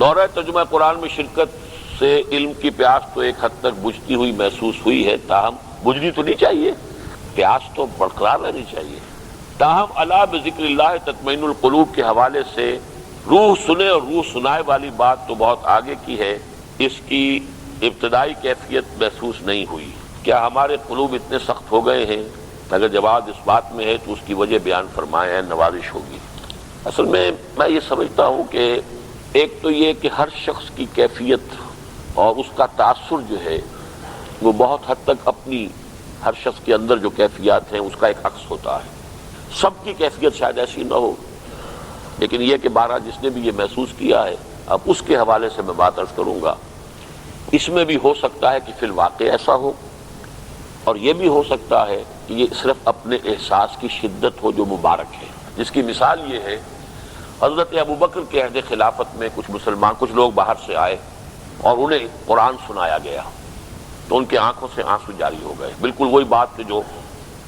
دورہ ترجمہ قرآن میں شرکت سے علم کی پیاس تو ایک حد تک بجھتی ہوئی محسوس ہوئی ہے، تاہم بجھنی تو نہیں چاہیے، پیاس تو برقرار رہنی چاہیے۔ تاہم الا بذکر اللہ تطمئن القلوب کے حوالے سے روح سنے اور روح سنائے والی بات تو بہت آگے کی ہے، اس کی ابتدائی کیفیت محسوس نہیں ہوئی۔ کیا ہمارے قلوب اتنے سخت ہو گئے ہیں؟ اگر جواب اس بات میں ہے تو اس کی وجہ بیان فرمائیں، نوازش ہوگی۔ اصل میں یہ سمجھتا ہوں کہ ایک تو یہ کہ ہر شخص کی کیفیت اور اس کا تاثر جو ہے وہ بہت حد تک اپنی، ہر شخص کے اندر جو کیفیات ہیں اس کا ایک عکس ہوتا ہے۔ سب کی کیفیت شاید ایسی نہ ہو، لیکن یہ کہ بارہ جس نے بھی یہ محسوس کیا ہے، اب اس کے حوالے سے میں بات عرض کروں گا۔ اس میں بھی ہو سکتا ہے کہ فی الواقع ایسا ہو، اور یہ بھی ہو سکتا ہے کہ یہ صرف اپنے احساس کی شدت ہو جو مبارک ہے، جس کی مثال یہ ہے حضرت ابوبکر کے عہد خلافت میں کچھ لوگ باہر سے آئے اور انہیں قرآن سنایا گیا تو ان کی آنکھوں سے آنسو جاری ہو گئے، بالکل وہی بات جو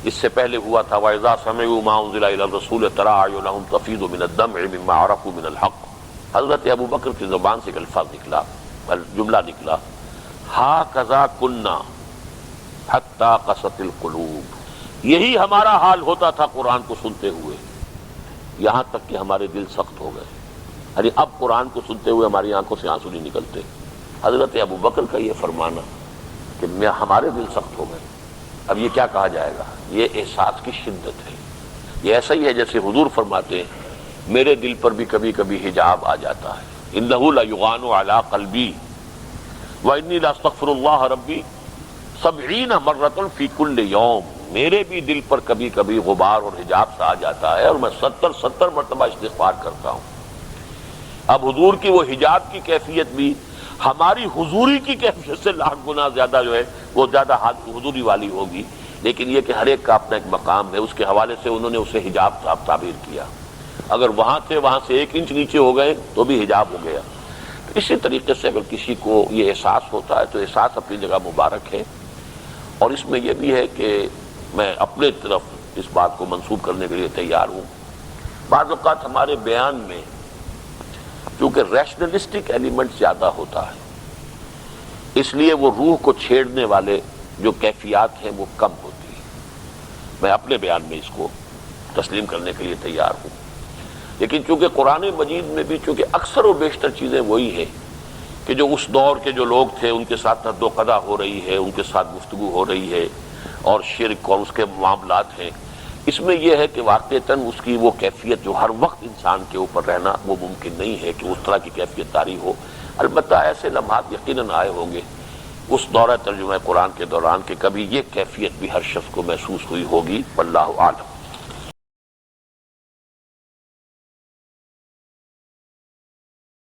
اس سے پہلے ہوا تھا، وَإِذَا سَمِعُوا مَا أُنزِلَ إِلَى الرَّسُولِ تَرَىٰ أَعْيُنَهُمْ تَفِيضُ مِنَ الدَّمْعِ مِمَّا عَرَفُوا مِنَ الْحَقِّ۔ حضرت ابوبکر کی زبان سے ایک الفاظ نکلا، جملہ نکلا، ہَكَذَا كُنَّا حَتَّىٰ قَسَتِ الْقُلُوبُ۔ یہی ہمارا حال ہوتا تھا قرآن کو سنتے ہوئے، یہاں تک کہ ہمارے دل سخت ہو گئے۔ یعنی اب قرآن کو سنتے ہوئے ہماری آنکھوں سے آنسو نہیں نکلتے۔ حضرت ابوبکر کا یہ فرمانا کہ ہمارے دل سخت ہو گئے، اب یہ کیا کہا جائے گا؟ یہ احساس کی شدت ہے۔ یہ ایسا ہی ہے جیسے حضور فرماتے ہیں میرے دل پر بھی کبھی کبھی حجاب آ جاتا ہے، انہ لیغان علی قلبی وانی لاستغفر اللہ ربی 70 مرۃ فی کل یوم۔ میرے بھی دل پر کبھی کبھی غبار اور حجاب سا آ جاتا ہے اور میں 70 مرتبہ استغفار کرتا ہوں۔ اب حضور کی وہ حجاب کی کیفیت بھی ہماری حضوری کی کیفیت سے لاکھ گنا زیادہ جو ہے وہ زیادہ حضوری والی ہوگی، لیکن یہ کہ ہر ایک کا اپنا ایک مقام ہے، اس کے حوالے سے انہوں نے اسے حجاب صاحب تعبیر کیا۔ اگر وہاں تھے وہاں سے 1 انچ نیچے ہو گئے تو بھی حجاب ہو گیا۔ اسی طریقے سے اگر کسی کو یہ احساس ہوتا ہے تو احساس اپنی جگہ مبارک ہے، اور اس میں یہ بھی ہے کہ میں اپنے طرف اس بات کو منسوب کرنے کے لیے تیار ہوں۔ بعض اوقات ہمارے بیان میں چونکہ ریشنلسٹک ایلیمنٹ زیادہ ہوتا ہے، اس لیے وہ روح کو چھیڑنے والے جو کیفیات ہیں وہ کم ہوتی ہیں۔ میں اپنے بیان میں اس کو تسلیم کرنے کے لیے تیار ہوں، لیکن چونکہ قرآن مجید میں بھی چونکہ اکثر و بیشتر چیزیں وہی ہیں کہ جو اس دور کے جو لوگ تھے ان کے ساتھ حد و قضا ہو رہی ہے، ان کے ساتھ گفتگو ہو رہی ہے، اور شرک اور اس کے معاملات ہیں، اس میں یہ ہے کہ واقعتاً اس کی وہ کیفیت جو ہر وقت انسان کے اوپر رہنا وہ ممکن نہیں ہے کہ اس طرح کی کیفیت طاری ہو۔ البتہ ایسے لمحات یقیناً آئے ہوں گے اس دورہ ترجمہ قرآن کے دوران کہ کبھی یہ کیفیت بھی ہر شخص کو محسوس ہوئی ہوگی، واللہ اعلم۔